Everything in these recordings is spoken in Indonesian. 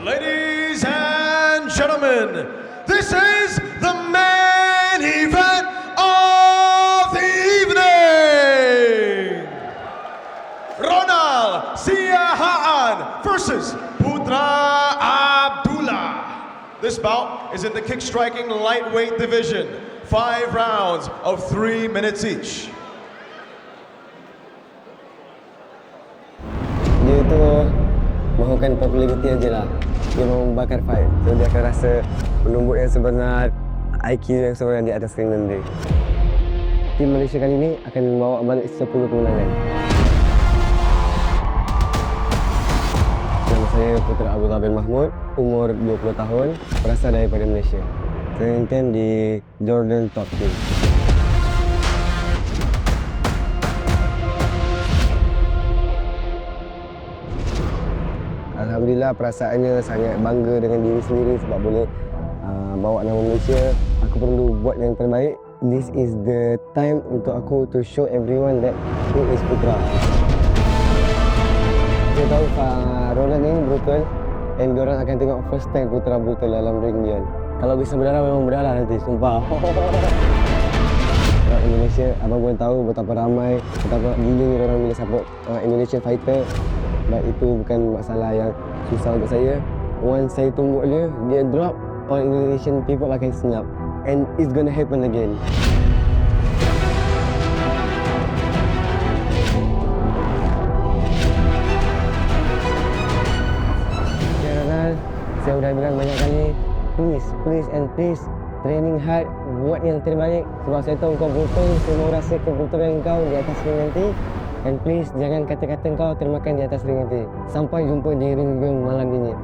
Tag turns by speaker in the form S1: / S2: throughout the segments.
S1: Ladies and gentlemen, this is the main event of the evening. Ronald Siahaan versus Putra Abdullah. This bout is in the kick striking lightweight division. 5 rounds of 3 minutes each.
S2: Dia itu mahukan populariti aja lah. Dia mau membakar fight. So dia akan rasa penumbuk yang sebenar, IQ yang sebenar di atas ring nanti. Tim Malaysia kali ini akan membawa balik 10 kemenangan. Nama saya Putra Abdullah bin Mahmud, umur 20 tahun, berasal daripada Malaysia. Training camp di Jordan Top Team. Alhamdulillah, perasaannya sangat bangga dengan diri sendiri sebab boleh bawa nama Malaysia. Aku perlu buat yang terbaik. This is the time untuk aku to show everyone that who is Putra. Saya tahu Ronald ini brutal and diorang akan tengok first time Putra brutal dalam ring dia. Kalau bisa berdarah memang berdarah nanti, sumpah. Orang Indonesia, abang pun tahu betapa ramai, betapa gila orang bila support Indonesian fighter. Dan itu bukan masalah yang susah untuk saya. Once saya tumbuk dia drop, all Indonesian people akan senyap. And it's gonna happen again. Ya Ronald, saya sudah bilang banyak kali, please and please, training hard, buat yang terbaik. Sebab saya tahu kau brutal, saya mau rasa kebrutalan kau di atas ring nanti. And please, jangan kata-kata kau termakan di atas ring nanti. Sampai jumpa di ring malam ini.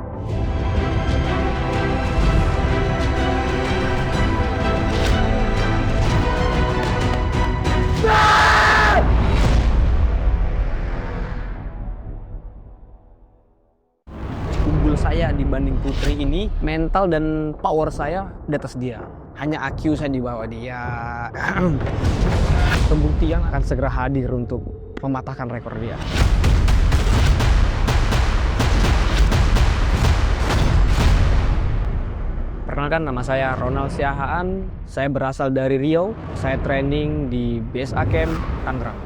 S3: Unggul saya dibanding Putri ini, mental dan power saya di atas dia. Hanya IQ saya di bawah dia. Pembuktian akan segera hadir untuk mematahkan rekor dia. Perkenalkan, nama saya Ronald Siahaan. Saya berasal dari Riau. Saya training di BSA Camp Tangerang.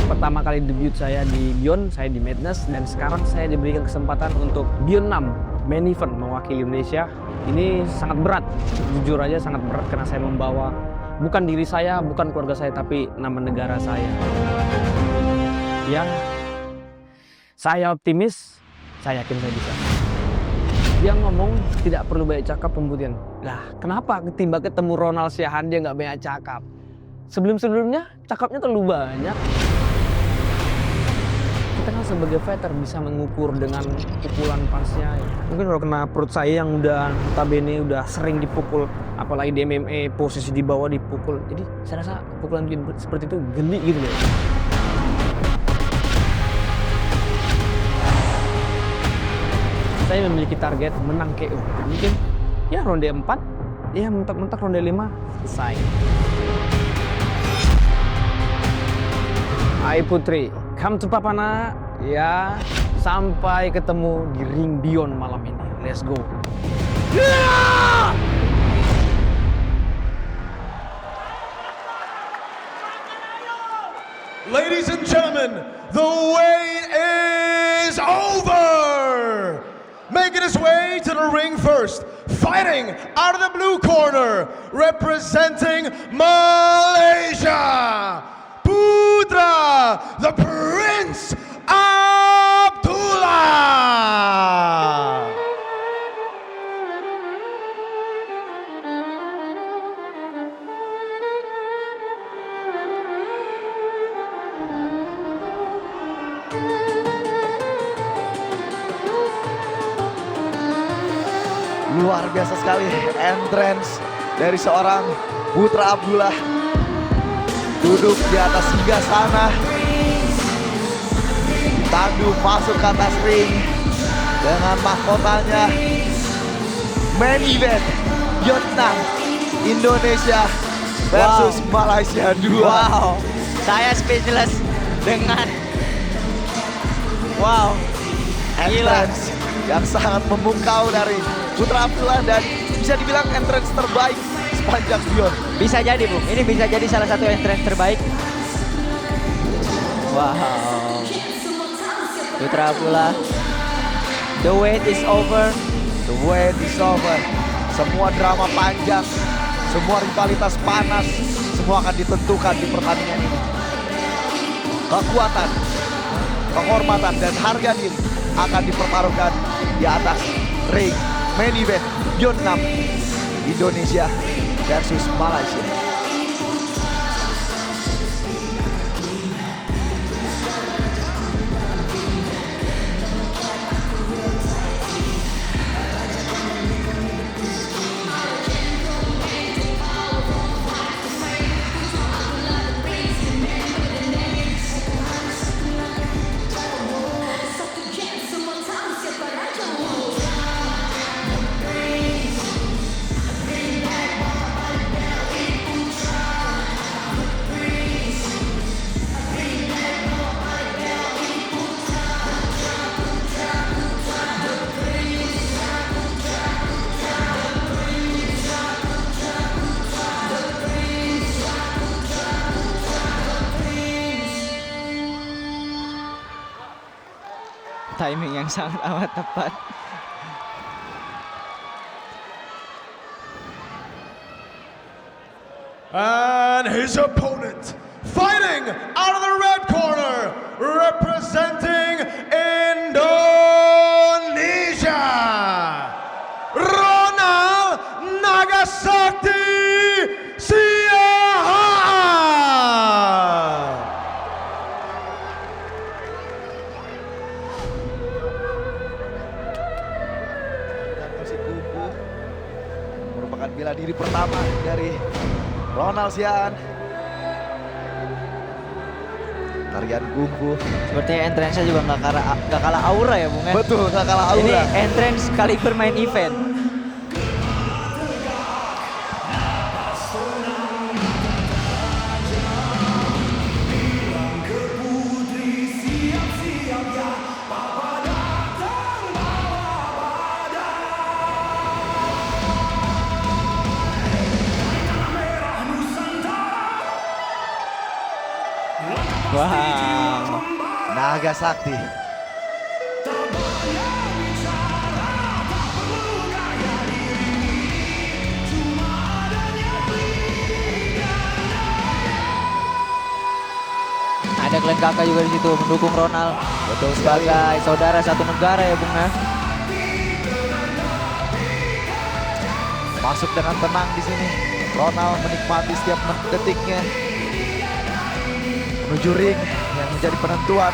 S3: Pertama kali debut saya di Beyond, saya di Madness, dan sekarang saya diberikan kesempatan untuk Beyond 6 main event mewakili Indonesia. Ini sangat berat, jujur aja sangat berat karena saya membawa bukan diri saya, bukan keluarga saya, tapi nama negara saya. Ya, saya optimis, saya yakin saya bisa. Dia ngomong tidak perlu banyak cakap pembuktian. Lah, kenapa ketimbang ketemu Ronald Siahaan dia nggak banyak cakap? Sebelum-sebelumnya cakapnya terlalu banyak. Kita kan sebagai fighter bisa mengukur dengan pukulan punch-nya. Mungkin kalau kena perut saya yang udah notabene udah sering dipukul, apalagi di MMA posisi di bawah dipukul. Jadi saya rasa pukulan seperti itu geli gitu loh. Saya memiliki target menang KO. Mungkin ya ronde 4, ya mentok-mentok ronde 5 selesai. Hai Putri, come to Papana. Ya, sampai ketemu di ring Beyond malam ini. Let's go.
S1: Ladies and gentlemen, the wait is over. Making his way to the ring first, fighting out of the blue corner, representing Malaysia, Putra, the Prince Abdullah.
S4: Luar biasa sekali entrance dari seorang Putra Abdullah. Duduk di atas singgasana, tandu masuk ke atas ring dengan mahkotanya. Main event Beyond 6 Indonesia versus Malaysia 2.
S5: Wow, saya speechless dengan
S4: entrance yang sangat memukau dari Putra Abdullah dan bisa dibilang entrance terbaik sepanjang Beyond.
S5: Bisa jadi Bung, ini bisa jadi salah satu entrance terbaik. Wow. Putra Abdullah. The wait is over.
S4: The wait is over. Semua drama panjang, semua rivalitas panas, semua akan ditentukan di pertandingan ini. Kekuatan, kehormatan, dan harga diri akan dipertaruhkan di atas ring main event Beyond 6 Indonesia versus Malaysia.
S5: Timing yang sangat amat tepat.
S1: And his opponent, fighting out of the red corner, representing Indonesia, Ronald Nagasakti Siahaan.
S4: Dan musik kubu merupakan bela diri pertama dari Ronald Siahaan. Tarian kungfu.
S5: Sepertinya entrance-nya juga nggak kalah aura ya Bung ya.
S4: Betul, gak kalah
S5: Ini
S4: aura.
S5: entrance kali bermain event. Wow.
S4: Nagasakti.
S5: Ada Glenn Kakak juga di situ mendukung Ronald.
S4: Betul sekali.
S5: Sebagai saudara satu negara ya Bung ya.
S4: Masuk dengan tenang di sini. Ronald menikmati setiap detiknya menuju ring yang menjadi penentuan.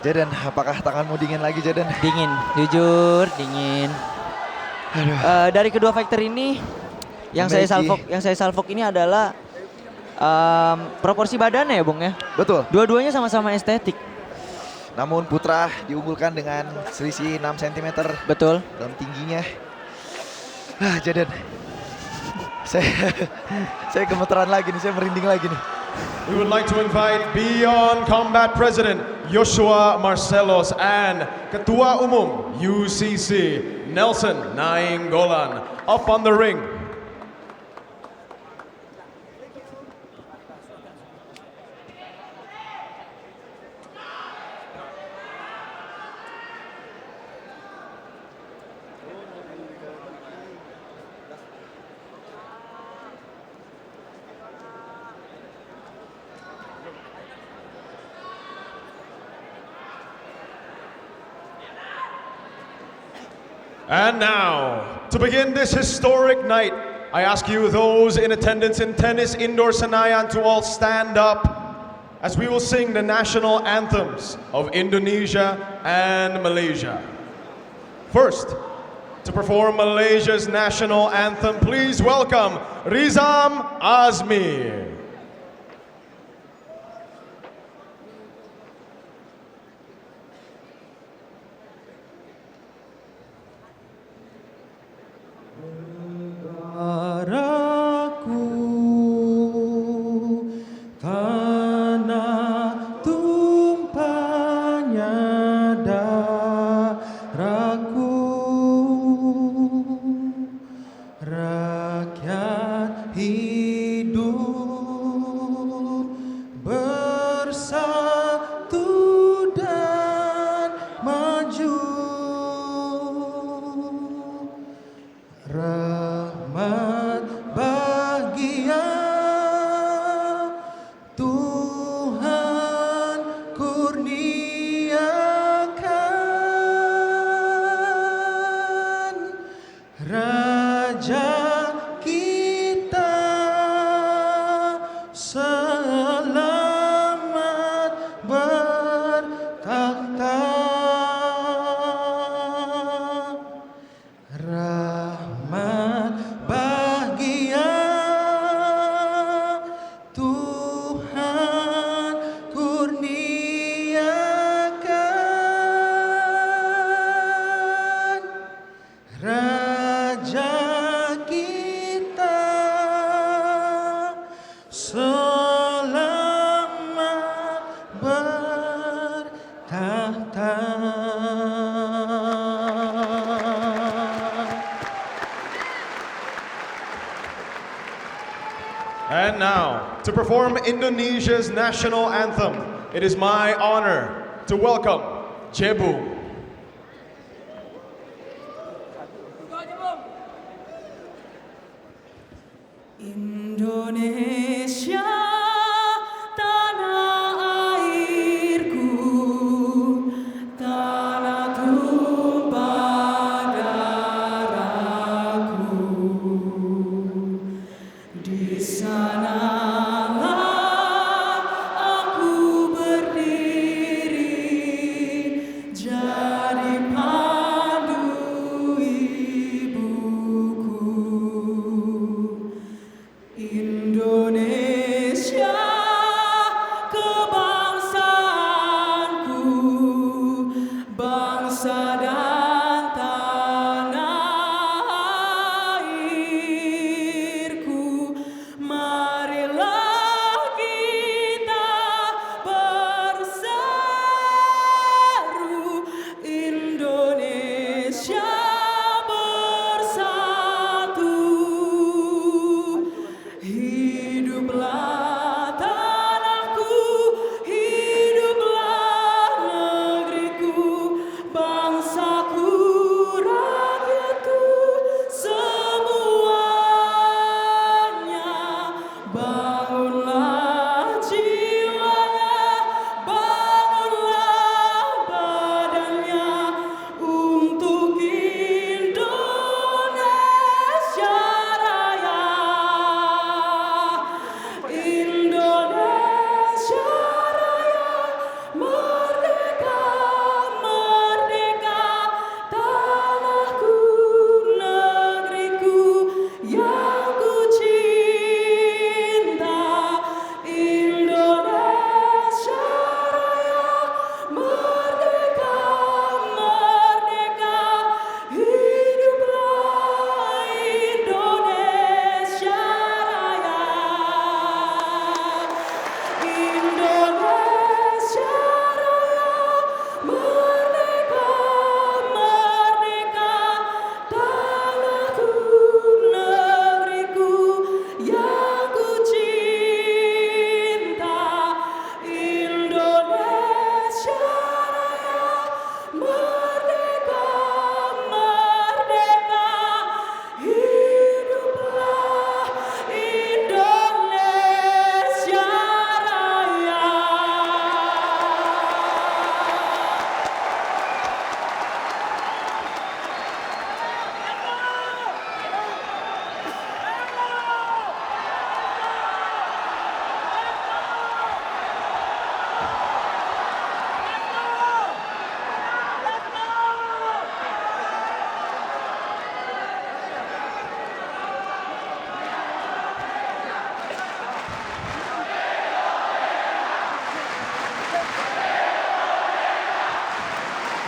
S4: Jaden, apakah tanganmu dingin lagi, Jaden?
S5: Dingin, jujur dingin.
S4: Aduh.
S5: Dari kedua fighter ini yang saya salvok ini adalah proporsi badannya ya Bung ya.
S4: Betul.
S5: Dua-duanya sama-sama estetik.
S4: Namun Putra diunggulkan dengan selisih 6 cm
S5: Betul.
S4: dalam tingginya. Jaden. Saya gemeteran lagi nih, saya merinding lagi nih.
S1: we would like to invite Beyond Combat President Joshua Marcelos and Ketua Umum UCC Nelson Nainggolan up on the ring. And now, to begin this historic night, I ask you, those in attendance in Tennis Indoor Senayan, to all stand up as we will sing the national anthems of Indonesia and Malaysia. First, to perform Malaysia's national anthem, please welcome Rizam Azmi.
S6: Negaraku, tanah tumpahnya darahku, rakyat hidup bersatu dan maju. Rahmat bahagia Tuhan kurniakan, Raja kita selamat bertakhta. Rahmat bahagia Tuhan kurniakan, Raja kita selamat bertakhta.
S1: And now, to perform Indonesia's national anthem, it is my honor to welcome Jebu.
S7: Indonesia, tanah airku, tanah tumpah darahku. Di sanalah aku berdiri, jadi pandu ibuku. Indonesia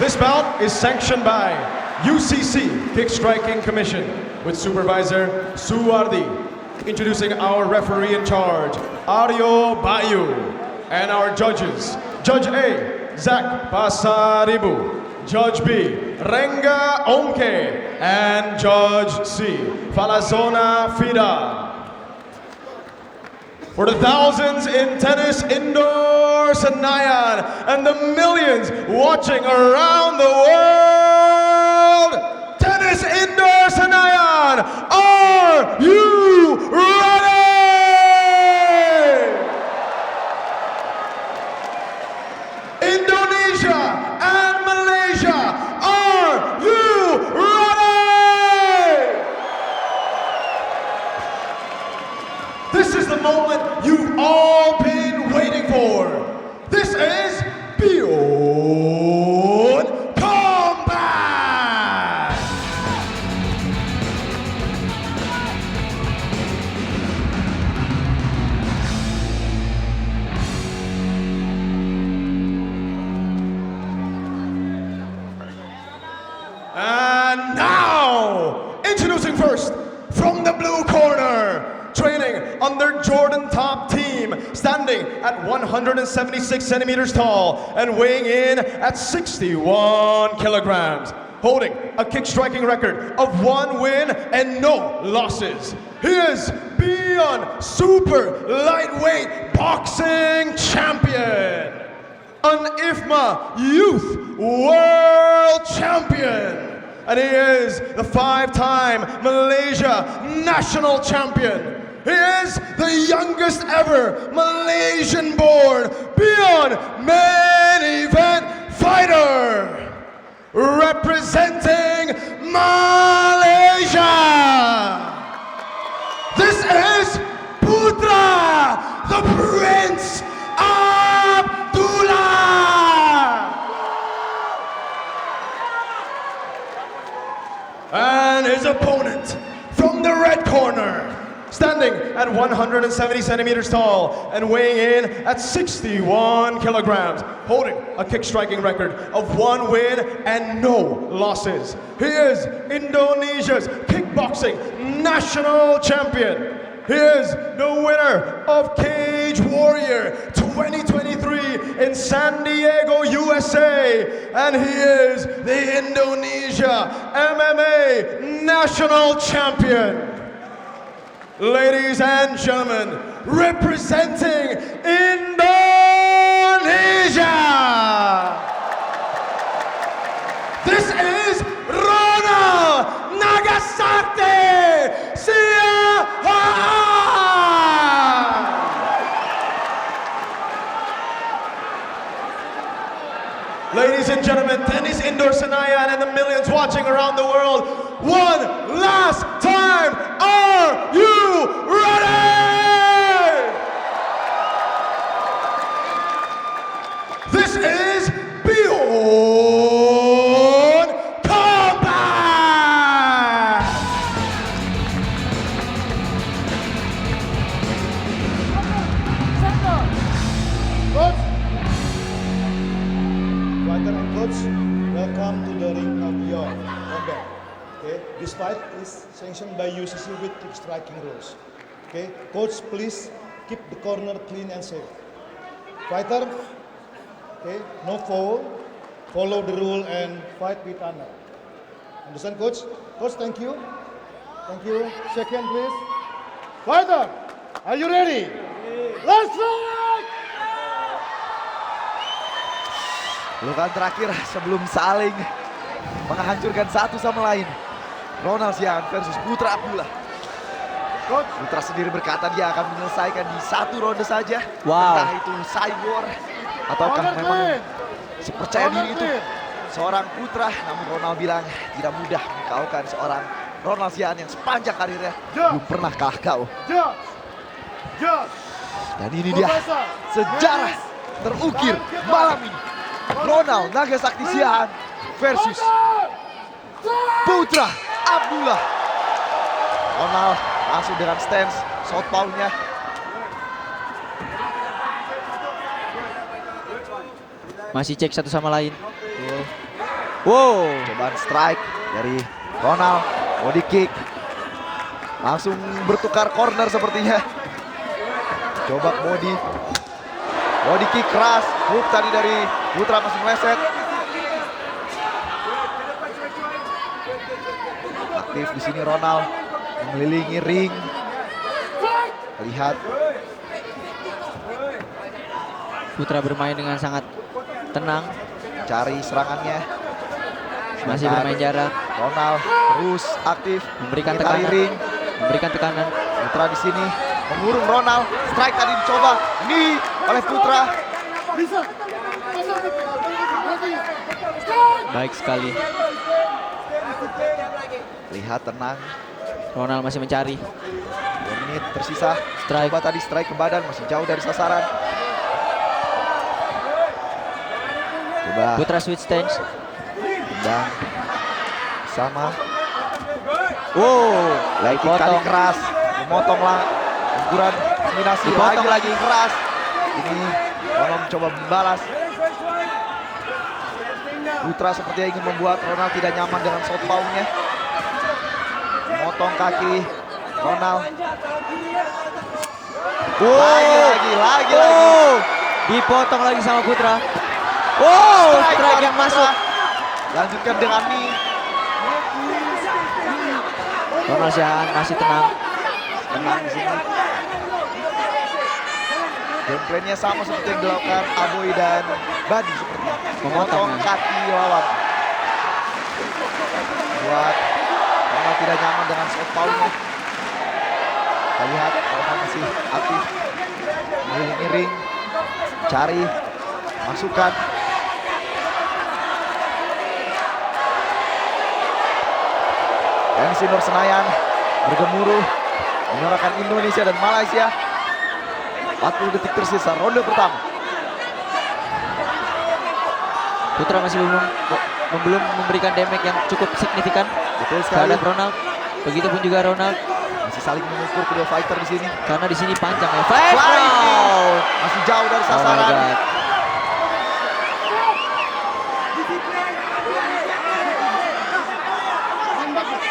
S1: This bout is sanctioned by UCC Kick Striking Commission with supervisor Suwardi. Introducing our referee in charge, Aryo Bayu. And our judges, Judge A, Zach Pasaribu. Judge B, Renga Onke. And Judge C, Falazona Fida. For the thousands in tennis indoor Senayan and the millions watching around the world, tennis indoor Senayan, are you ready? Indonesia and Malaysia, are you ready? This is the moment you've all been waiting for. This is Beyond Combat! And now, introducing first, from the blue corner, training under Jordan Top Team, standing at 176 centimeters tall and weighing in at 61 kilograms, holding a kick striking record of 1 win and no losses. He is Beyond Super Lightweight Boxing Champion, an IFMA Youth World Champion, and he is the 5-time Malaysia National Champion. He is the youngest ever Malaysian-born Beyond Main Event fighter, representing Malaysia. This is Putra, the Prince Abdullah. And his opponent from the red corner, standing at 170 centimeters tall and weighing in at 61 kilograms, holding a kick striking record of 1 win and no losses. He is Indonesia's kickboxing national champion. He is the winner of Cage Warrior 2023 in San Diego, USA. And he is the Indonesia MMA national champion. Ladies and gentlemen, representing Indonesia, this is Ronald Nagasakti Siahaan. Ladies and gentlemen, tennis indoor Senayan and the millions watching around the world, one last time, are you ready? This is Beyond Combat!
S8: Fighter and coach, welcome to the ring of Beyond Combat. Okay, this fight is sanctioned by UCC with kick striking rules. Okay, coach, please keep the corner clean and safe. Fighter, okay, no foul, follow the rule and fight with honor. Understand, coach? Coach, thank you. Thank you. Second, please. Fighter, are you ready? Let's fight!
S4: Pelukan terakhir sebelum saling menghancurkan satu sama lain. Ronald Siahaan versus Putra Abdullah. Putra sendiri berkata dia akan menyelesaikan di 1 ronde saja.
S3: Wow.
S4: Entah itu cyborg ataukah memang sepercaya diri itu seorang Putra. Namun Ronald bilang tidak mudah mengalahkan seorang Ronald Siahaan yang sepanjang karirnya belum pernah kalah KO. Dan ini dia sejarah terukir malam ini. Ronald Nagasakti Siahaan versus Putra Abdullah. Ronald langsung dengan stance southpaw-nya.
S5: Masih cek satu sama lain. Wow.
S4: Cobaan strike dari Ronald. Body kick. Langsung bertukar corner sepertinya. Coba body. Body kick keras. Hook tadi dari Putra masih meleset. Aktif di sini Ronald mengelilingi ring. Lihat
S5: Putra bermain dengan sangat tenang.
S4: cari serangannya.
S5: Masih bermain jarak.
S4: Ronald terus aktif
S5: Memberikan
S4: mengitari
S5: tekanan.
S4: ring.
S5: Memberikan tekanan.
S4: Putra di sini mengurung Ronald. Strike tadi dicoba knee oleh Putra.
S5: Baik sekali.
S4: Lihat tenang.
S5: Ronald masih mencari.
S4: 2 menit tersisa.
S5: Strike.
S4: Coba tadi strike ke badan masih jauh dari sasaran. Coba
S5: Putra switch stance.
S4: tendang sama.
S5: Wow.
S4: Lagi kali
S5: Potong.
S4: keras. Memotonglah ukuran kombinasi
S5: Dipotong
S4: lagi keras. Ini Ronald mencoba membalas. Putra sepertinya ingin membuat Ronald tidak nyaman dengan southpaw-nya. Memotong kaki Ronald. Lagi.
S5: Dipotong lagi sama Putra. Wow, strike
S4: dari
S5: yang
S4: Putra.
S5: masuk.
S4: Lanjutkan dengan knee.
S5: Ronald Siahaan masih tenang.
S4: Tenang di sini. Gameplaynya sama seperti yang dilakukan Aboy dan Badi sepertinya.
S5: Memotong,
S4: Memotong kaki lawan. Buat Ronald tidak nyaman dengan southpaw-nya. Kita lihat Ronald masih aktif. Mengelilingi ring. Cari. Masukkan. Tenis Indoor Senayan bergemuruh menyuarakan Indonesia dan Malaysia. 40 detik tersisa ronde pertama.
S5: Putra masih belum memberikan damage yang cukup signifikan
S4: Betul sekali.
S5: terhadap Ronald. Begitupun juga Ronald
S4: Masih saling mengukur kedua fighter di sini.
S5: karena di sini panjang ya. Five
S4: Flying knee.
S5: round.
S4: Masih jauh dari
S5: Oh my
S4: sasaran.
S5: god.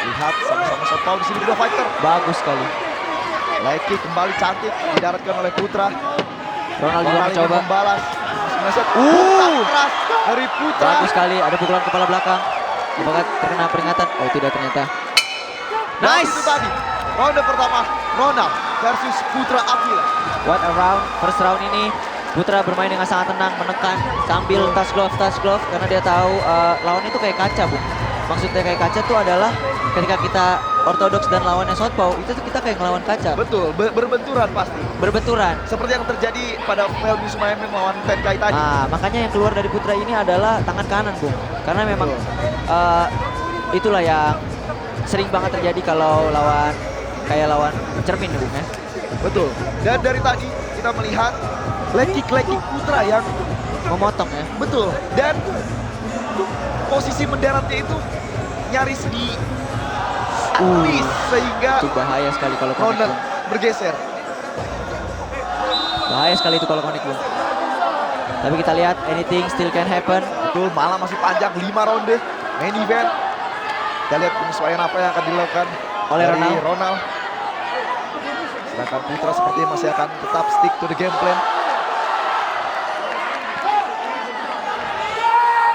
S4: Lihat sama-sama southpaw di sini kedua fighter.
S5: Bagus sekali.
S4: Leg kick kembali cantik didaratkan oleh Putra.
S5: Ronald juga
S4: Ronald ingin
S5: mencoba.
S4: membalas. Masih meleset. Putar keras dari Putra.
S5: Bagus sekali. Ada pukulan kepala belakang. Apakah terkena peringatan? Oh tidak ternyata.
S4: Dan
S5: Nice.
S4: itu tadi ronde pertama Ronald versus Putra Akila.
S5: What a round. First round ini Putra bermain dengan sangat tenang, menekan sambil touch glove karena dia tahu lawannya itu kayak kaca, Bu. Maksudnya kayak kaca tuh adalah ketika kita ortodoks dan lawannya southpaw, itu tuh kita kayak ngelawan kaca.
S4: Betul, berbenturan pasti.
S5: Berbenturan.
S4: Seperti yang terjadi pada Pelmi Sumayembe melawan Tenkai tadi.
S5: Nah, makanya yang keluar dari Putra ini adalah tangan kanan, Bung. Karena memang itulah yang sering banget terjadi kalau lawan cermin, Bung ya.
S4: Betul. Dan dari tadi kita melihat leg kick Putra yang
S5: Memotong ya.
S4: betul. Dan posisi mendaratnya itu nyaris di atas sehingga
S5: Itu bahaya sekali kalau connect,
S4: Ronald
S5: Bung.
S4: bergeser.
S5: Bahaya sekali itu kalau connect, Bung. Tapi kita lihat anything still can happen.
S4: Betul, malam masih panjang 5 ronde main event. Kita lihat penyesuaian apa yang akan dilakukan
S5: Oleh
S4: dari
S5: Ronald.
S4: Ronald. Sedangkan Putra sepertinya masih akan tetap stick to the game plan.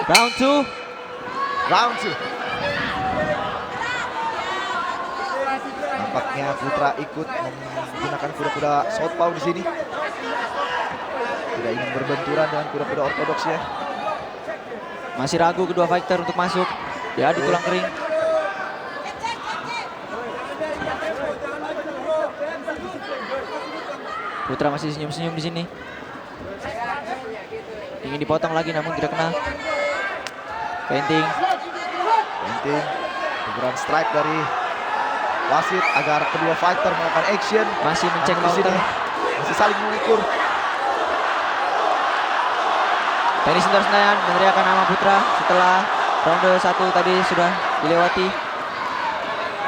S5: Round 2.
S4: Round 2. Nampaknya Putra ikut menggunakan kuda-kuda southpaw di sini. Tidak ingin berbenturan dengan kuda-kuda ortodoksnya.
S5: Masih ragu kedua fighter untuk masuk. Ya di tulang kering. Putra masih senyum-senyum di sini. Ingin dipotong lagi namun tidak kena. Painting.
S4: Penting teguran strike dari wasit agar kedua fighter melakukan action.
S5: Masih mencek
S4: Namun di sini
S5: counter.
S4: masih saling mengukur.
S5: Tenis Indoor Senayan meneriakan nama Putra setelah ronde 1 tadi sudah dilewati.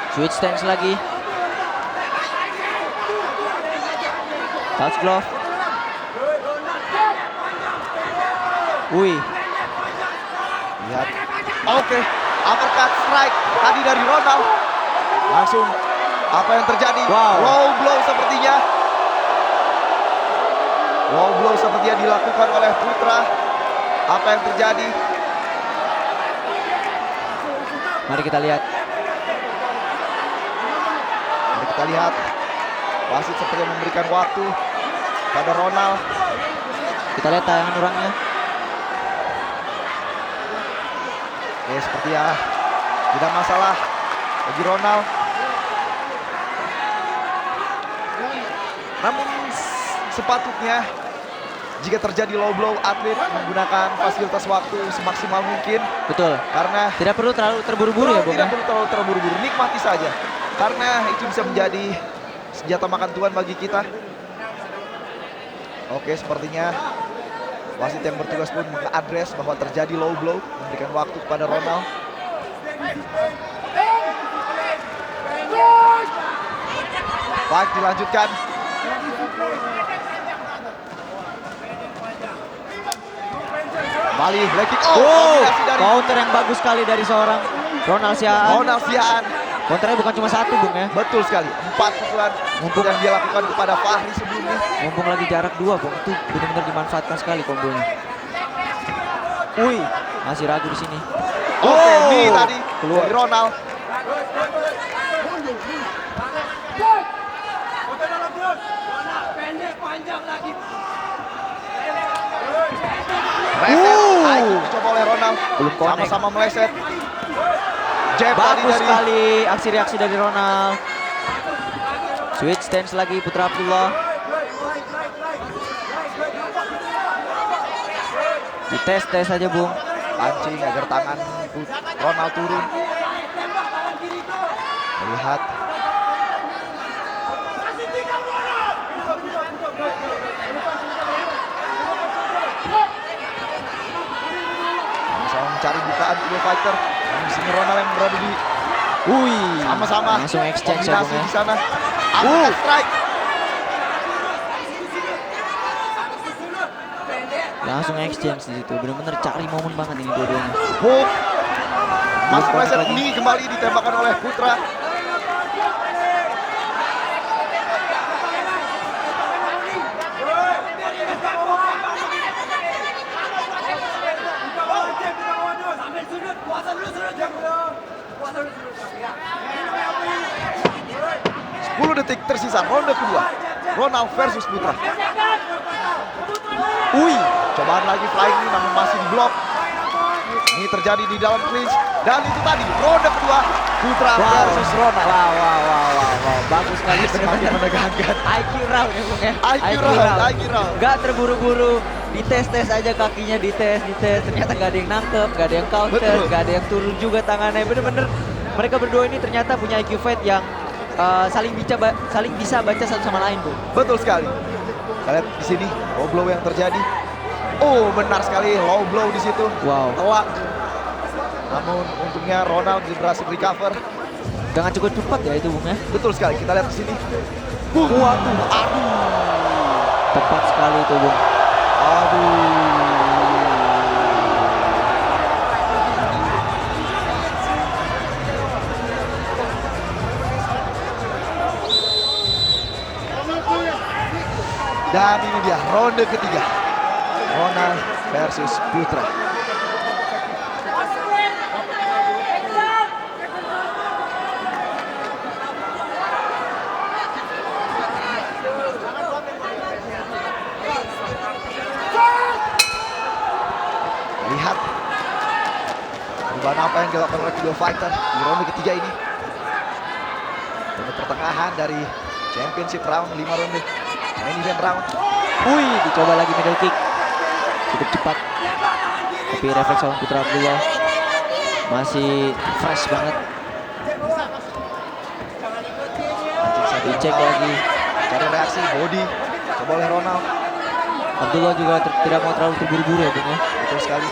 S5: Switch stance lagi. Touch glove. Wih,
S4: Lihat Oke, uppercut strike tadi dari Ronald. Langsung apa yang terjadi?
S5: Wow.
S4: Low blow sepertinya. Low blow sepertinya dilakukan oleh Putra. Apa yang terjadi?
S5: Mari kita lihat.
S4: Mari kita lihat. Wasit seperti memberikan waktu pada Ronald.
S5: Kita lihat tayangan orangnya.
S4: Oke, seperti ya, tidak masalah bagi Ronald. Namun sepatutnya jika terjadi low blow, atlet menggunakan fasilitas waktu semaksimal mungkin.
S5: Betul.
S4: Karena
S5: Tidak perlu terlalu terburu-buru ya, Bung.
S4: tidak perlu terlalu terburu-buru, nikmati saja. Karena itu bisa menjadi senjata makan tuan bagi kita. Oke, sepertinya wasit yang bertugas pun mengadres bahwa terjadi low blow, memberikan waktu kepada Ronald. Baik, dilanjutkan. Kembali leg kick. Kombinasi dari
S5: Counter yang bagus sekali dari seorang Ronald Siaan.
S4: Ronald Siaan.
S5: Counternya bukan cuma satu, Bung ya.
S4: Betul sekali, 4 pukulan yang dia lakukan kepada Fahri sebelumnya.
S5: Mumpung lagi jarak 2, Bung. Itu benar-benar dimanfaatkan sekali kombonya. Wih, masih ragu di sini.
S4: Oke, ini tadi
S5: keluar.
S4: dari Ronald. Meleset, dicoba oleh Ronald.
S5: Belum connect.
S4: Sama-sama meleset. Jab tadi
S5: Bagus
S4: dari
S5: sekali aksi reaksi dari Ronald. Switch stance lagi Putra Abdullah. Dites-tes saja, Bung.
S4: pancing agar tangan Ronald turun. Melihat sama mencari bukaan kedua fighter. Di sini Ronald yang berada di sama-sama
S5: langsung exchange ya,
S4: kombinasi
S5: Bung, ya.
S4: di sana. Uppercut strike.
S5: Langsung exchange di situ. Benar-benar cari momen banget ini dua-duanya.
S4: Hook. Masuk
S5: Belum
S4: meleset
S5: lagi.
S4: ini kembali ditembakkan oleh Putra. Detik tersisa ronde kedua. Ronald versus Putra. Cobaan lagi flying ini namun masih di blok. Ini terjadi di dalam clinch dan itu tadi ronde kedua Putra versus Ronald.
S5: Wow. Bagus sekali
S4: Semakin menegangkan.
S5: IQ round ya, Bung ya.
S4: IQ round.
S5: Gak terburu-buru, dites-tes aja kakinya, dites. Ternyata gak ada yang nangkep, gak ada yang counter,
S4: Betul.
S5: gak ada yang turun juga tangannya. Bener-bener mereka berdua ini ternyata punya IQ fight yang saling bisa baca satu sama lain, Bu.
S4: Betul sekali. Kita lihat di sini low blow yang terjadi. Oh, benar sekali low blow di situ.
S5: Wow.
S4: Telak. Namun untungnya Ronald berhasil recover.
S5: Jangan cukup cepat ya itu, Bung ya.
S4: Betul sekali. Kita lihat di sini.
S5: Tepat sekali itu, Bung.
S4: Dan ini dia ronde ketiga. Ronald versus Putra. Lihat perubahan apa yang dilakukan oleh kedua fighter di ronde ketiga ini. Ronde pertengahan dari championship round 5 ronde. Main event round.
S5: Dicoba lagi middle kick. Cukup cepat. Tapi refleks oleh Putra Abdullah masih fresh banget. Dicek lagi.
S4: Cari reaksi body. Coba oleh Ronald.
S5: Abdullah juga tidak mau terlalu terburu-buru ya, Bung ya.
S4: Betul sekali.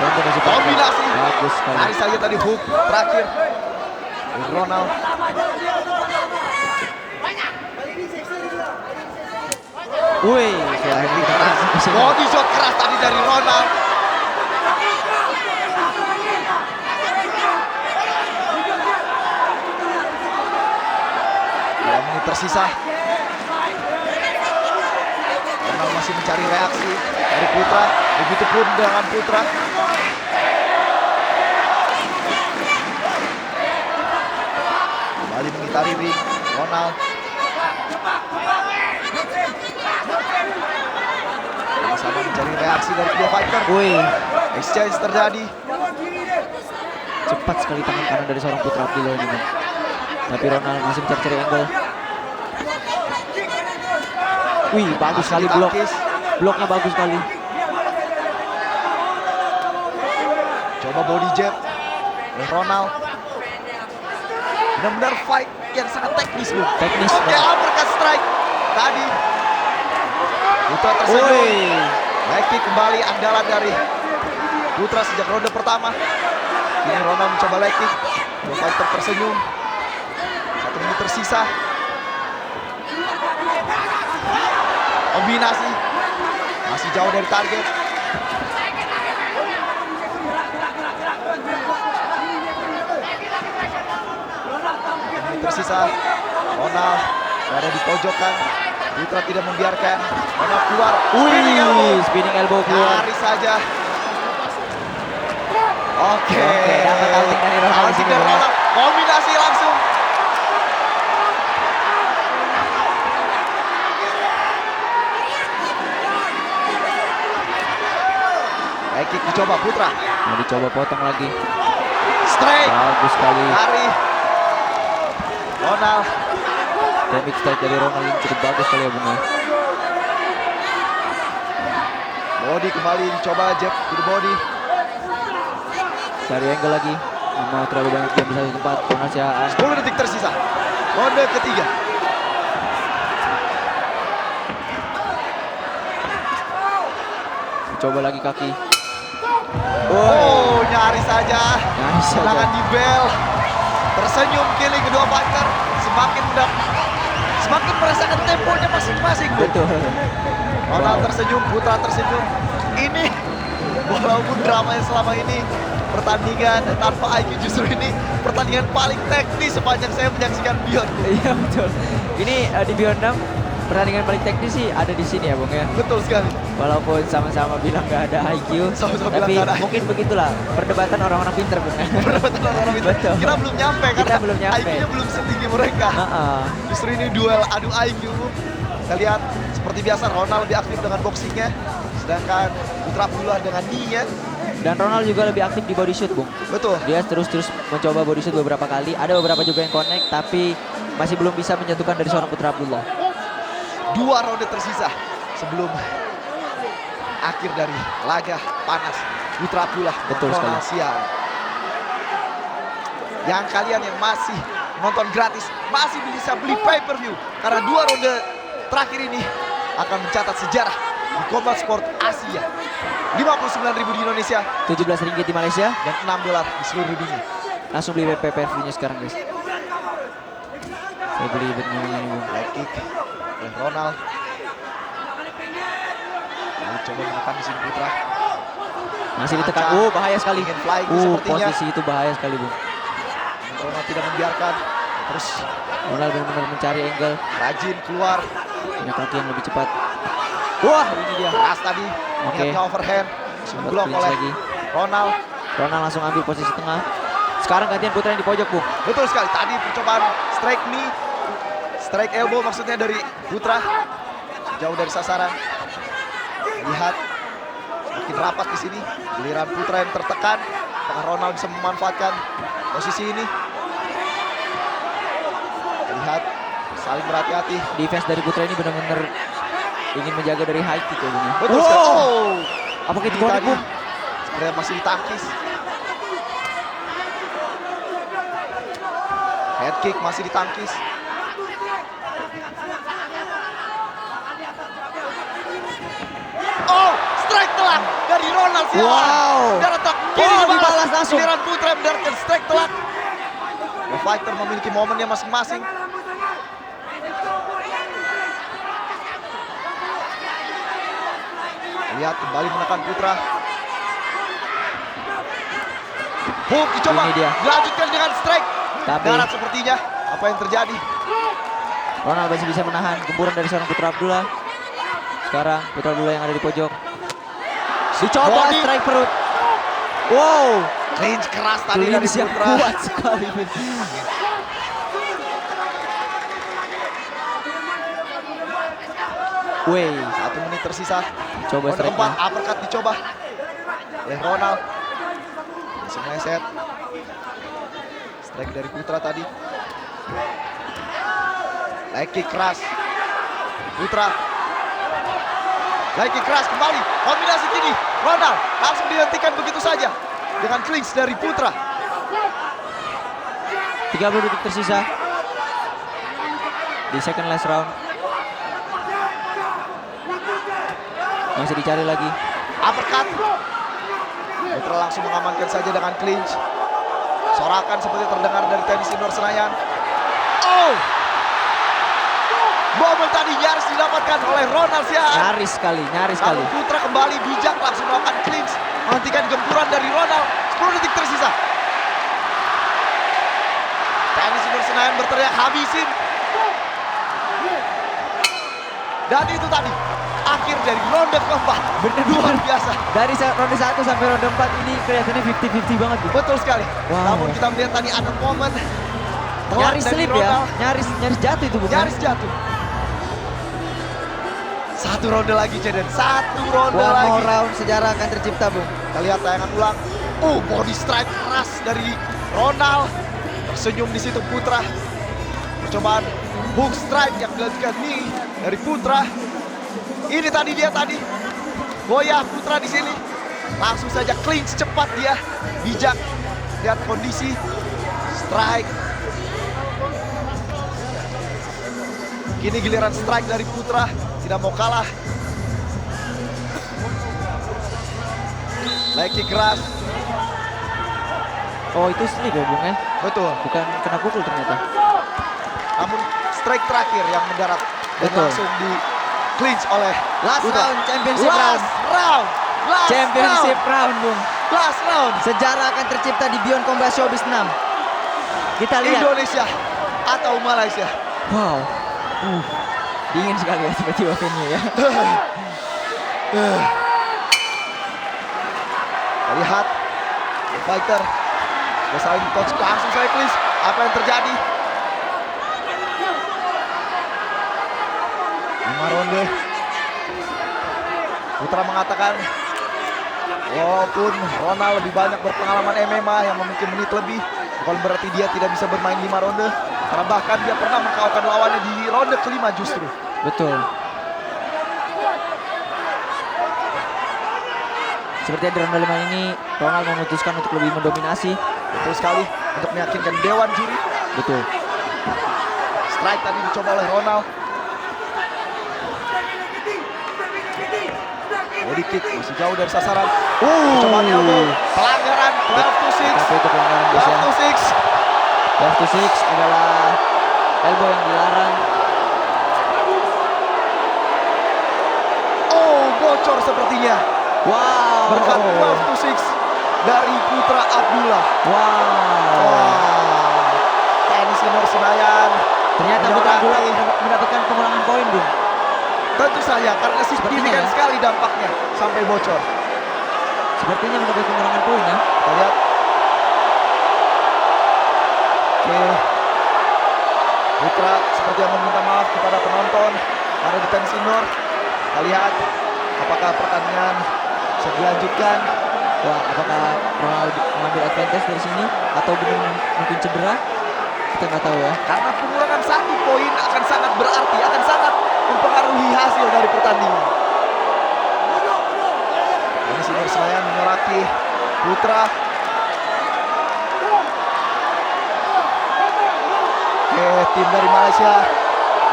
S5: Kombinasi.
S4: Kombinasi.
S5: Bagus sekali.
S4: Tarik saja tadi hook terakhir. dari Ronald.
S5: Keras.
S4: Body shot keras tadi dari Ronald. menit tersisa. Ronald masih mencari reaksi dari Putra. Begitupun dengan Putra. Kembali mengitari ring. Ronald. Sama mencari reaksi dari kedua fighter.
S5: Wih,
S4: Exchange terjadi.
S5: cepat sekali tangan kanan dari seorang Putra Abdullah ini, Bang. Tapi Ronald masih mencari angle. Wih, bagus sekali blok.
S4: Tangkis.
S5: Bloknya bagus sekali.
S4: Coba body jab oleh Ronald. Benar-benar fight yang sangat teknis, Bu.
S5: Teknis,
S4: Oke,
S5: Bang.
S4: uppercut strike. Tadi Putra tersenyum.
S5: Wih.
S4: Leg kick kembali andalan dari Putra sejak ronde pertama. Ini Ronald mencoba leg kick. Dua fighter tersenyum. 1 menit tersisa. Kombinasi. Masih jauh dari target. Menit tersisa. Ronald berada di pojokan. Putra tidak membiarkan. Ronald keluar. Spinning elbow.
S5: Wih, spinning elbow keluar.
S4: Lari saja. Oke.
S5: Oke, dapat outing dari Ronald di
S4: Outing
S5: sini,
S4: dari
S5: Bang.
S4: Ronald. Kombinasi langsung. Leg kick dicoba Putra.
S5: Mau dicoba potong lagi.
S4: Straight.
S5: Bagus sekali.
S4: Lari. Ronald.
S5: Damage strike dari Ronald ini cukup bagus sekali ya, Bung.
S4: Body kembali dicoba jab to the body.
S5: Cari angle lagi. Nggak mau terlalu banyak diam di satu tempat. Ronald Siaan.
S4: 10 detik tersisa. Ronde ketiga.
S5: Coba lagi kaki.
S4: Oh, nyaris saja.
S5: Nyaris saja.
S4: Serangan di bel. Tersenyum killing kedua fighter. Semakin merasakan temponya masing-masing. Bu.
S5: Betul.
S4: Ronald tersenyum, Putra tersenyum. Ini walaupun drama yang selama ini pertandingan tanpa IQ, justru ini pertandingan paling teknis sepanjang saya menyaksikan Beyond.
S5: Iya betul. Ini di Beyond 6 pertandingan paling teknis sih ada di sini ya, Bung ya.
S4: Betul sekali.
S5: Walaupun sama-sama bilang nggak ada IQ,
S4: Sama-sama bilang
S5: tapi
S4: nggak ada IQ.
S5: mungkin begitulah perdebatan orang-orang pinter, Bung.
S4: Perdebatan orang-orang itu.
S5: Betul.
S4: Kita belum nyampe karena
S5: belum nyampe.
S4: IQ-nya belum setinggi mereka.
S5: Heeh.
S4: Justru ini duel adu IQ. Kita lihat seperti biasa Ronald lebih aktif dengan boxingnya, sedangkan Putra Abdullah dengan knee-nya.
S5: Dan Ronald juga lebih aktif di body shoot, Bung.
S4: Betul.
S5: Dia terus mencoba body shoot beberapa kali. Ada beberapa juga yang connect, tapi masih belum bisa menjatuhkan dari seorang Putra Abdullah.
S4: 2 ronde tersisa sebelum akhir dari laga panas Putra Abdullah.
S5: Betul sekali.
S4: Ronald Siaan. Yang kalian yang masih nonton gratis masih bisa beli pay-per-view karena 2 ronde terakhir ini akan mencatat sejarah di Combat Sport Asia. 59.000 di Indonesia
S5: 17 ringgit di Malaysia.
S4: dan $6 di seluruh dunia.
S5: Langsung beli pay-per-view-nya sekarang, guys. Saya beli betnya ini, Bung.
S4: Leg kick oleh Ronald. Lalu coba menekan di sini Putra.
S5: Masih ditekan.
S4: Acah.
S5: Bahaya sekali.
S4: Ingin flying sepertinya.
S5: Posisi itu bahaya sekali, Bung.
S4: Ronald tidak membiarkan. Terus
S5: Ronald benar-benar mencari angle.
S4: rajin keluar.
S5: Punya kaki yang lebih cepat. Wah, ini dia.
S4: Keras tadi.
S5: Oke.
S4: Niatnya overhand.
S5: Dapat
S4: Blok
S5: clinch
S4: oleh
S5: lagi.
S4: Ronald.
S5: Ronald langsung ambil posisi tengah. Sekarang gantian Putra yang di pojok, Bung.
S4: Betul sekali. Tadi percobaan strike knee. Strike elbow maksudnya dari Putra. Jauh dari sasaran. Lihat. Makin rapat di sini. Giliran Putra yang tertekan. Apakah Ronald bisa memanfaatkan posisi ini? Lihat. Saling berhati-hati.
S5: Defense dari Putra ini benar-benar ingin menjaga dari high kick ya, Bung. ya.
S4: Betul
S5: Wow.
S4: sekali. Oh.
S5: Apakah itu
S4: Ini
S5: connect,
S4: tadi
S5: Bung?
S4: sepertinya masih ditangkis. Head kick masih ditangkis. Oh, strike telak dari Ronald Siaan.
S5: Wow.
S4: Dan otak kiri
S5: Oh,
S4: dibalas.
S5: dibalas langsung.
S4: Giliran Putra mendapatkan strike telak. The fighter memiliki momennya masing-masing. Lihat kembali menekan Putra. Hook dicoba.
S5: Ini dia.
S4: Dilanjutkan dengan strike.
S5: Tapi-
S4: Darat sepertinya. Apa yang terjadi?
S5: Ronald masih bisa menahan gempuran dari seorang Putra Abdullah. Sekarang Putra Abdullah yang ada di pojok. Dicoba
S4: Body.
S5: strike perut. Wow,
S4: Clinch keras tadi dari
S5: clinch yang
S4: Putra.
S5: kuat sekali. Vin. Wey,
S4: 1 menit tersisa.
S5: coba
S4: Ronde
S5: strike.
S4: keempat, uppercut dicoba oleh Ronald. Masih meleset. Strike dari Putra tadi. Leg kick keras. Putra. Leg kick keras kembali. Kombinasi kini. Ronald langsung dihentikan begitu saja. Dengan clinch dari Putra.
S5: 30 detik tersisa di second last round. Masih dicari lagi.
S4: Uppercut. Putra langsung mengamankan saja dengan clinch. Sorakan seperti terdengar dari tenis indoor Senayan. Oh! Momen tadi nyaris didapatkan oleh Ronald Siaan.
S5: Nyaris sekali, nyaris sekali.
S4: Lalu Putra kembali bijak langsung melakukan clinch. Menghentikan gempuran dari Ronald. 10 detik tersisa. Tenis indoor Senayan berteriak habisin. Dan itu tadi akhir dari ronde keempat.
S5: Bener
S4: Luar biasa.
S5: Dari ronde 1 sampai ronde 4 ini kelihatannya 50-50 banget. Bung.
S4: Betul sekali.
S5: Wow.
S4: Namun kita melihat tadi ada momen telat
S5: Nyaris
S4: dari
S5: slip ya,
S4: Ronald.
S5: nyaris jatuh itu, Bung.
S4: Nyaris jatuh. 1 ronde lagi, Jaden. 1 ronde
S5: One
S4: lagi.
S5: more round, sejarah akan tercipta, Bung.
S4: Kita lihat tayangan ulang. Oh, body strike keras dari Ronald. Tersenyum di situ Putra. Percobaan hook strike yang dilanjutkan knee dari Putra. Ini tadi dia tadi. Goyah Putra di sini. Langsung saja clinch cepat dia. Bijak. Lihat kondisi. Strike. Kini giliran strike dari Putra. Tidak mau kalah. Leg kick keras.
S5: Oh, itu slip ya, Bung ya?
S4: Betul.
S5: Bukan kena pukul ternyata.
S4: Namun strike terakhir yang mendarat dan
S5: Betul.
S4: langsung di clinch oleh
S5: Last
S4: Putra.
S5: round, championship
S4: Last round. Last
S5: Championship
S4: round.
S5: round, Bung.
S4: Last round.
S5: Sejarah akan tercipta di Beyond Combat Showbiz 6. Kita lihat.
S4: Indonesia atau Malaysia.
S5: Wow. Dingin sekali ya tiba-tiba venue ya.
S4: Kita lihat fighter sudah saling touch langsung saya clinch. Apa yang terjadi? 5 ronde. Putra mengatakan walaupun Ronald lebih banyak berpengalaman MMA yang memiliki menit lebih, bukan berarti dia tidak bisa bermain 5 ronde. Karena bahkan dia pernah mengkalahkan lawannya di ronde kelima justru.
S5: Betul. Sepertinya di ronde 5 ini Ronald memutuskan untuk lebih mendominasi.
S4: Betul sekali untuk meyakinkan dewan juri.
S5: Betul.
S4: Strike tadi dicoba oleh Ronald. Body kick masih jauh dari sasaran. Percobaan elbow. Pelanggaran 12 to 6.
S5: Tapi itu pelanggaran
S4: 12
S5: biasa.
S4: to 6.
S5: 12 to 6 adalah elbow yang dilarang.
S4: Oh, bocor sepertinya.
S5: Wow.
S4: Berkat 12 to 6 dari Putra Abdullah.
S5: Wow.
S4: Tenis indoor Senayan.
S5: Ternyata Putra Abdullah mendapatkan pengurangan poin, Bung.
S4: Tentu saja karena signifikan
S5: ya.
S4: sekali dampaknya sampai bocor.
S5: Sepertinya mendapat pengurangan poin ya.
S4: Kita lihat. Oke. Putra seperti yang meminta maaf kepada penonton ada di tenis indoor. Kita lihat apakah pertandingan bisa dilanjutkan.
S5: Wah, apakah Ronald mengambil advantage dari sini atau benar mungkin cedera? Kita nggak tahu ya.
S4: Karena pengurangan 1 poin akan sangat berarti, akan sangat mempengaruhi hasil dari pertandingan. Tenis indoor Senayan menyoraki Putra. Oke, tim dari Malaysia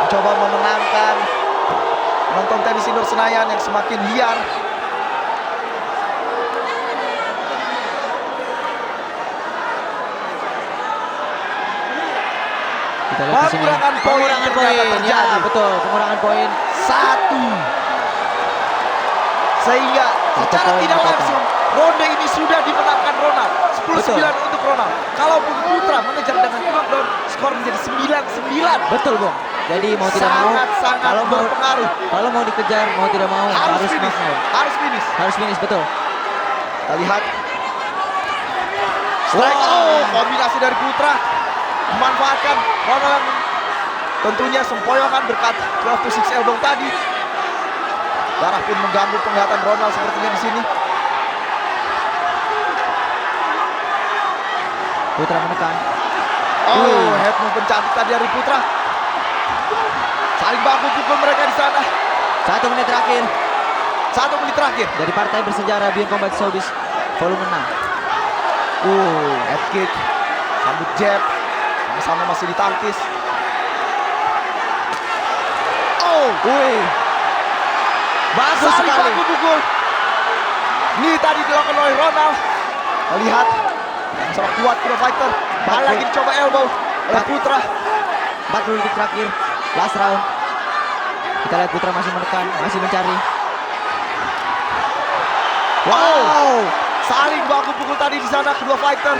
S4: mencoba memenangkan penonton tenis indoor Senayan yang semakin liar.
S5: Kita lihat di sini.
S4: Pengurangan poin ternyata terjadi.
S5: Ya, betul, pengurangan poin.
S4: 1. Sehingga secara
S5: poin
S4: tidak
S5: dipotong.
S4: langsung ronde ini sudah dimenangkan Ronald. 10-9
S5: Betul.
S4: untuk Ronald. Kalaupun Putra mengejar dengan knockdown, skor menjadi 9-9.
S5: Betul, Bung. Jadi mau tidak mau,
S4: Sangat berpengaruh.
S5: kalau mau dikejar, mau tidak mau harus
S4: finish.
S5: knockdown. Harus finish, betul.
S4: Kita lihat. Strike. Oh, kombinasi dari Putra. Memanfaatkan Ronald yang tentunya sempoyongan berkat 12 to 6 elbow tadi. Darah pun mengganggu penglihatan Ronald sepertinya di sini.
S5: Putra menekan.
S4: Oh, head move pencantik tadi dari Putra. Saling baku pukul mereka di sana.
S5: 1 menit terakhir
S4: 1 menit terakhir.
S5: dari partai bersejarah Beyond Combat Showbiz volume 6.
S4: Head kick. Sambut jab. Sama-sama masih ditangkis.
S5: Bagus
S4: Saling
S5: sekali.
S4: baku pukul. Ini tadi dilakukan oleh Ronald. Lihat. Sangat kuat kedua fighter. Balik lagi dicoba elbow oleh Putra.
S5: 40 detik terakhir, last round. Kita lihat Putra masih menekan, masih mencari.
S4: Wow. Saling baku pukul tadi di sana kedua fighter.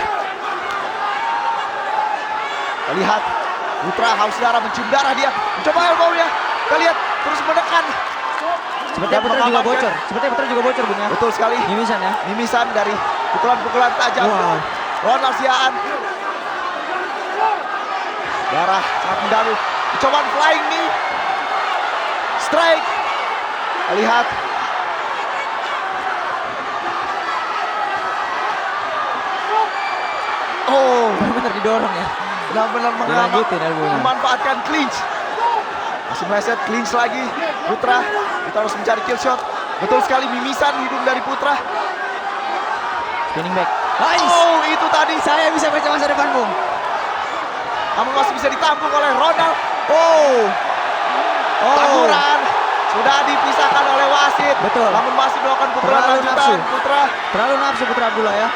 S4: Kita lihat Putra haus darah, mencium darah dia. Mencoba elbow-nya. Kita lihat terus menekan.
S5: Sepertinya Putra juga bocor. Sepertinya Putra juga bocor, Bung ya.
S4: Betul sekali.
S5: Mimisan ya.
S4: Mimisan dari pukulan-pukulan tajam.
S5: Wow.
S4: Ronald Siaan. Darah sangat mengganggu. Dicobaan flying knee. Strike. Lihat.
S5: Benar-benar didorong ya.
S4: Benar-benar
S5: Dilanjutin elbow-nya.
S4: memanfaatkan clinch. Masih meleset, clinch lagi. Putra, kita harus mencari kill shot. Betul sekali, mimisan hidung dari Putra.
S5: Spinning back. Nice.
S4: Itu tadi.
S5: Saya bisa baca masa depan, Bung.
S4: Namun masih bisa ditampung oleh Ronald. Taburan sudah dipisahkan oleh wasit.
S5: Betul.
S4: Namun masih melakukan pukulan
S5: Terlalu
S4: lanjutan.
S5: nafsu.
S4: Putra,
S5: Terlalu nafsu Putra Abdullah ya.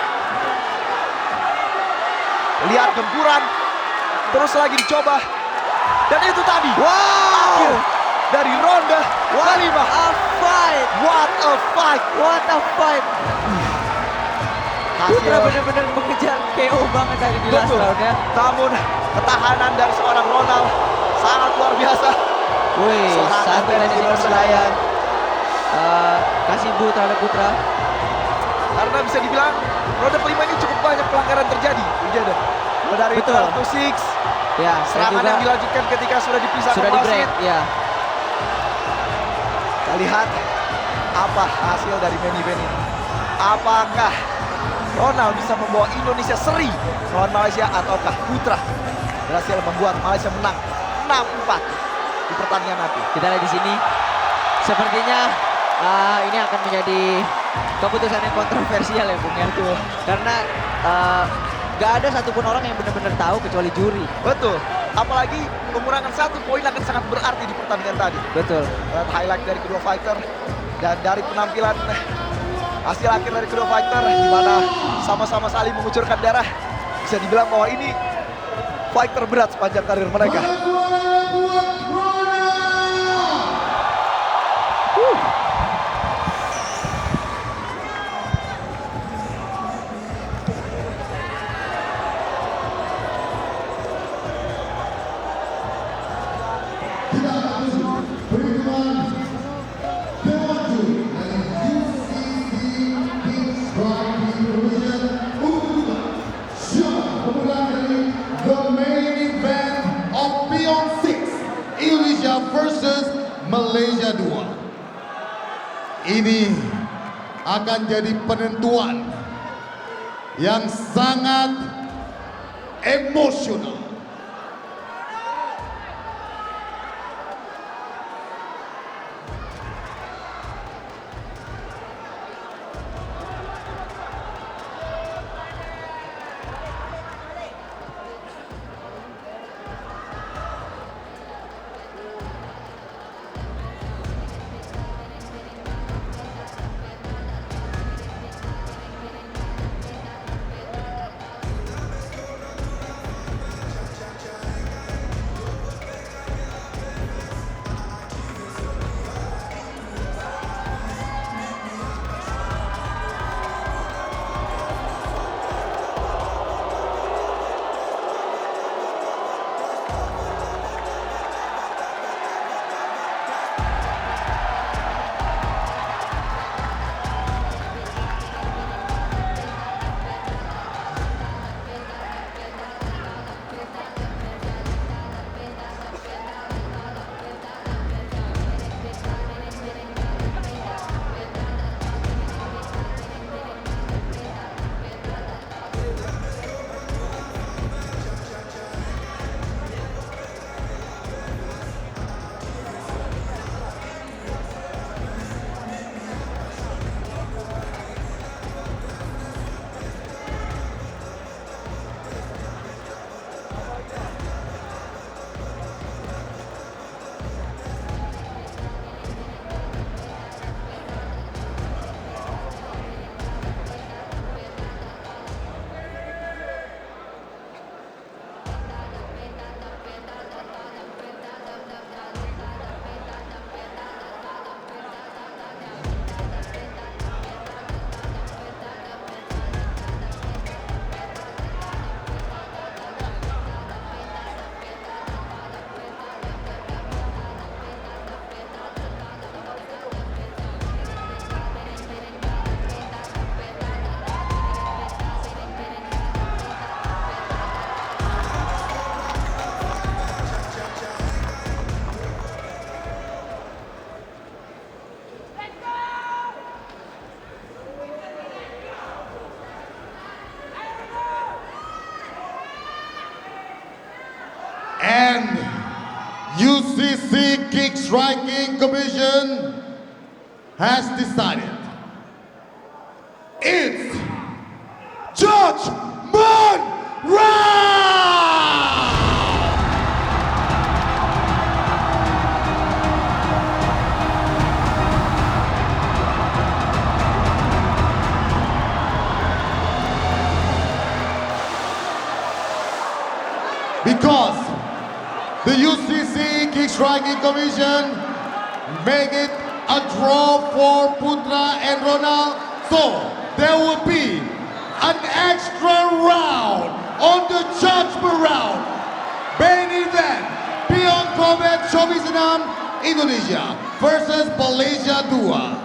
S4: lihat gempuran. Terus lagi dicoba. Dan itu tadi.
S5: Wow.
S4: Akhir dari ronde kelima.
S5: A fight.
S4: What a fight.
S5: What a fight.
S4: Hasil
S5: Putra benar-benar mengejar KO banget tadi di last
S4: betul.
S5: round ya.
S4: Namun ketahanan dari seorang Ronald sangat luar biasa.
S5: Wih,
S4: Serangan
S5: satu
S4: dari
S5: dari
S4: Dimas
S5: Senayan. Kasih bu terhadap Putra.
S4: Karena bisa dibilang ronde kelima ini cukup banyak pelanggaran terjadi. Dari
S5: Betul.
S4: 12 to 6.
S5: Ya, dan
S4: Serangan
S5: juga
S4: yang dilanjutkan ketika sudah dipisahkan
S5: sudah di break.
S4: wasit.
S5: Ya.
S4: Kita lihat apa hasil dari main event ini. Apakah Ronald bisa membawa Indonesia seri melawan Malaysia ataukah Putra berhasil membuat Malaysia menang 6-4 di pertandingan nanti.
S5: Kita lihat di sini. Sepertinya ini akan menjadi keputusan yang kontroversial ya Bung ya. Karena gak ada satupun orang yang benar-benar tahu kecuali juri.
S4: Betul. Apalagi pengurangan 1 poin akan sangat berarti di pertandingan tadi.
S5: Betul.
S4: Lihat highlight dari kedua fighter dan dari penampilan hasil akhir dari kedua fighter di mana sama-sama saling mengucurkan darah. Bisa dibilang bahwa ini fight terberat sepanjang karir mereka.
S9: The main event of Beyond 6, Indonesia versus Malaysia 2. Ini akan jadi penentuan yang sangat emosional. UCC Kick Striking Commission has decided it's Judgment Round! Because the UCC Kick Striking Commission make it a draw for Putra and Ronald, so there will be an extra round on the Judgment Round. Main event, Beyond Combat Shobisenam Indonesia versus Malaysia 2.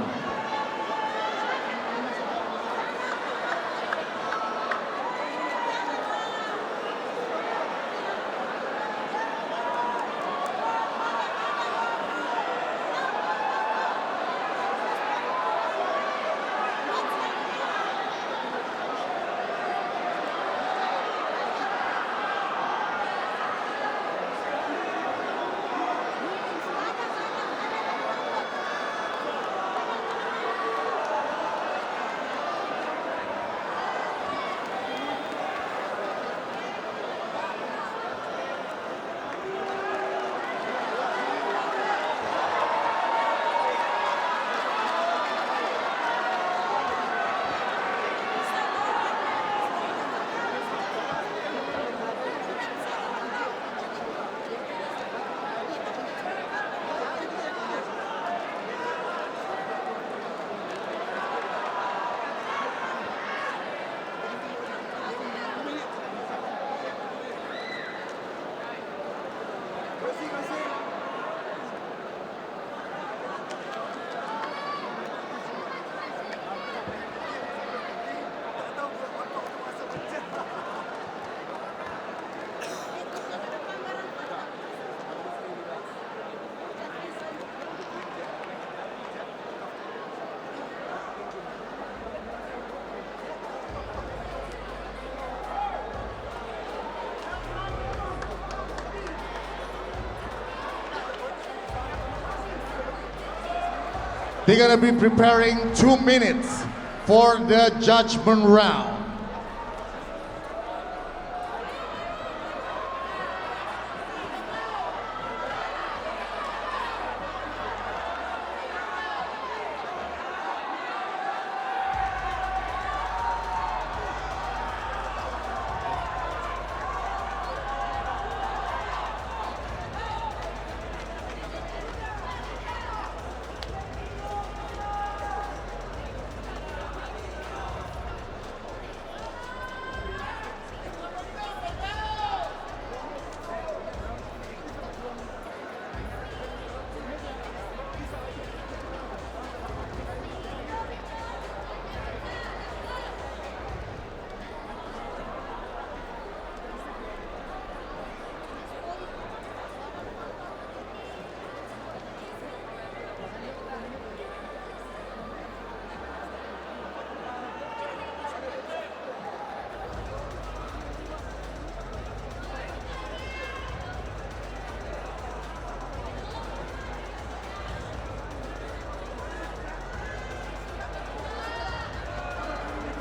S9: They're gonna be preparing 2 minutes for the Judgment Round.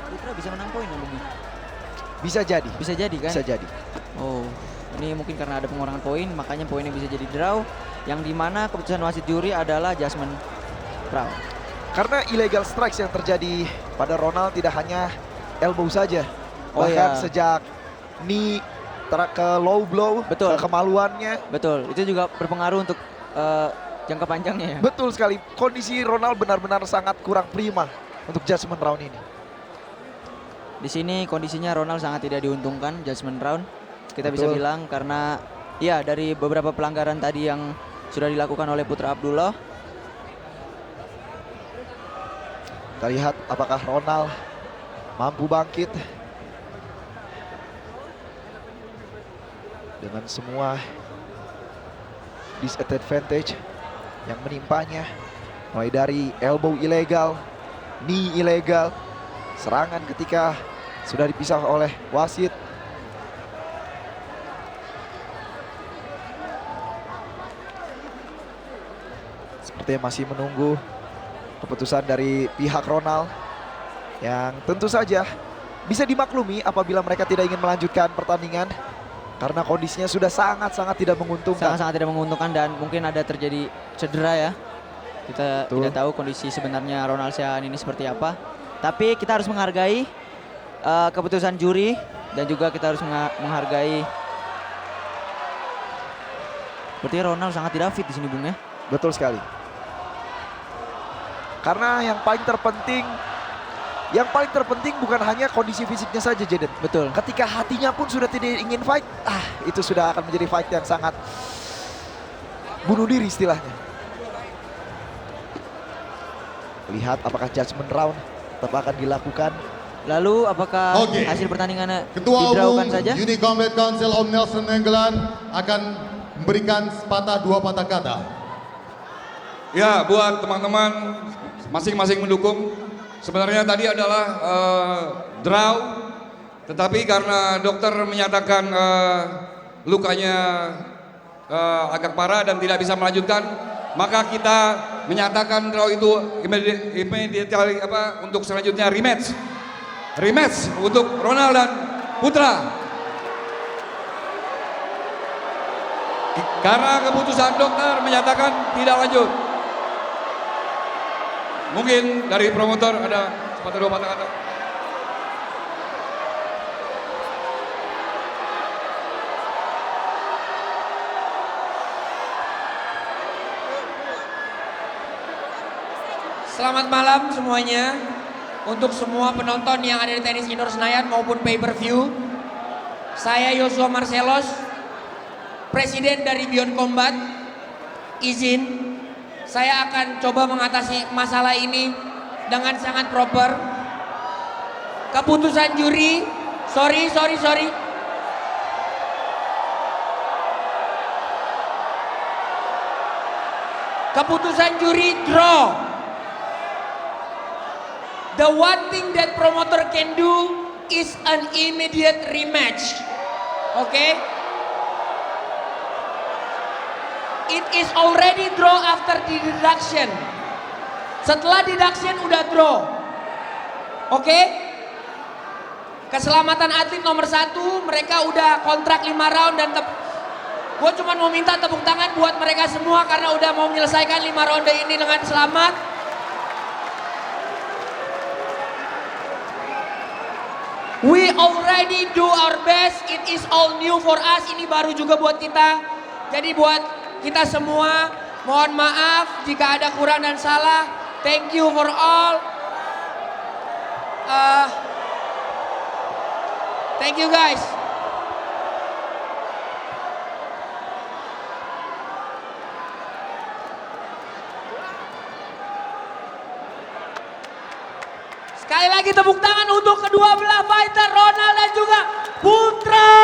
S5: Putra bisa menang poin Bung?
S4: Bisa jadi.
S5: Bisa jadi kan?
S4: Bisa jadi.
S5: Oh, ini mungkin karena ada pengurangan poin, makanya poinnya bisa jadi draw. Yang dimana keputusan wasit juri adalah Judgment Round.
S4: Karena illegal strikes yang terjadi pada Ronald tidak hanya elbow saja.
S5: Oh,
S4: Bahkan
S5: iya.
S4: sejak knee ke low blow,
S5: Betul.
S4: ke kemaluannya.
S5: Betul, itu juga berpengaruh untuk jangka panjangnya ya.
S4: Betul sekali. Kondisi Ronald benar-benar sangat kurang prima untuk Judgment Round ini.
S5: Di sini kondisinya Ronald sangat tidak diuntungkan Judgment Round. Kita bisa
S4: Betul.
S5: bilang karena ya dari beberapa pelanggaran tadi yang sudah dilakukan oleh Putra Abdullah.
S4: Kita lihat apakah Ronald mampu bangkit dengan semua disadvantage yang menimpanya, mulai dari elbow ilegal, knee ilegal, serangan ketika sudah dipisah oleh wasit. Sepertinya masih menunggu keputusan dari pihak Ronald yang tentu saja bisa dimaklumi apabila mereka tidak ingin melanjutkan pertandingan karena kondisinya sudah sangat-sangat tidak menguntungkan.
S5: Sangat-sangat tidak menguntungkan dan mungkin ada terjadi cedera ya. Kita
S4: Betul.
S5: tidak tahu kondisi sebenarnya Ronald Sian ini seperti apa. Tapi kita harus menghargai keputusan juri dan juga kita harus menghargai. Sepertinya Ronald sangat tidak fit di sini, Bung ya.
S4: Betul sekali. Karena yang paling terpenting bukan hanya kondisi fisiknya saja, Jaden.
S5: Betul.
S4: Ketika hatinya pun sudah tidak ingin fight, itu sudah akan menjadi fight yang sangat bunuh diri istilahnya. Lihat apakah judgment round tetap akan dilakukan.
S5: Lalu apakah
S9: Oke.
S5: hasil pertandingannya
S9: Ketua
S5: didraukan
S9: Umum
S5: saja?
S9: Uni Combat Council Om Nelson Enggelan akan memberikan dua patah kata.
S10: Ya, buat teman-teman masing-masing mendukung, sebenarnya tadi adalah draw, tetapi karena dokter menyatakan lukanya agak parah dan tidak bisa melanjutkan, maka kita menyatakan draw itu immediately untuk selanjutnya rematch untuk Ronald dan Putra. Karena keputusan dokter menyatakan tidak lanjut. Mungkin dari promotor ada sepatah dua patah kata.
S11: Selamat malam semuanya. Untuk semua penonton yang ada di Tenis Indoor Senayan maupun pay-per-view. Saya Yosua Marcelos, Presiden dari Beyond Combat. Izin, saya akan coba mengatasi masalah ini dengan sangat proper. Keputusan juri, sorry. Keputusan juri draw. The one thing that promoter can do is an immediate rematch. Okay? It is already draw after the deduction. Setelah deduction udah draw. Oke? Keselamatan atlet nomor 1, mereka udah kontrak 5 round dan gue cuma mau minta tepuk tangan buat mereka semua karena udah mau menyelesaikan 5 ronde ini dengan selamat. We already do our best. It is all new for us. Ini baru juga buat kita. Jadi buat kita semua, mohon maaf jika ada kurang dan salah. Thank you for all. Thank you guys. Sekali lagi tepuk tangan untuk kedua belah fighter Ronald dan juga Putra.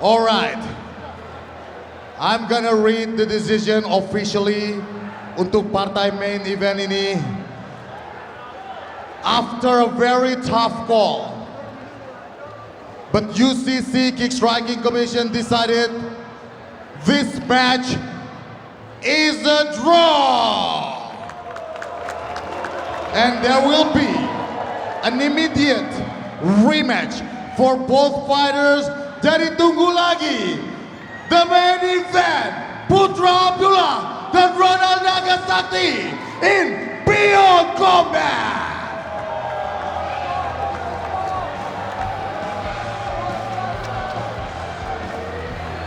S9: All right. I'm gonna read the decision officially untuk partai main event ini. After a very tough call, but UCC Kick Striking Commission decided this match is a draw. And there will be an immediate rematch for both fighters. Jadi tunggu lagi, the main event, Putra Abdullah dan Ronald Nagasakti in Beyond Combat.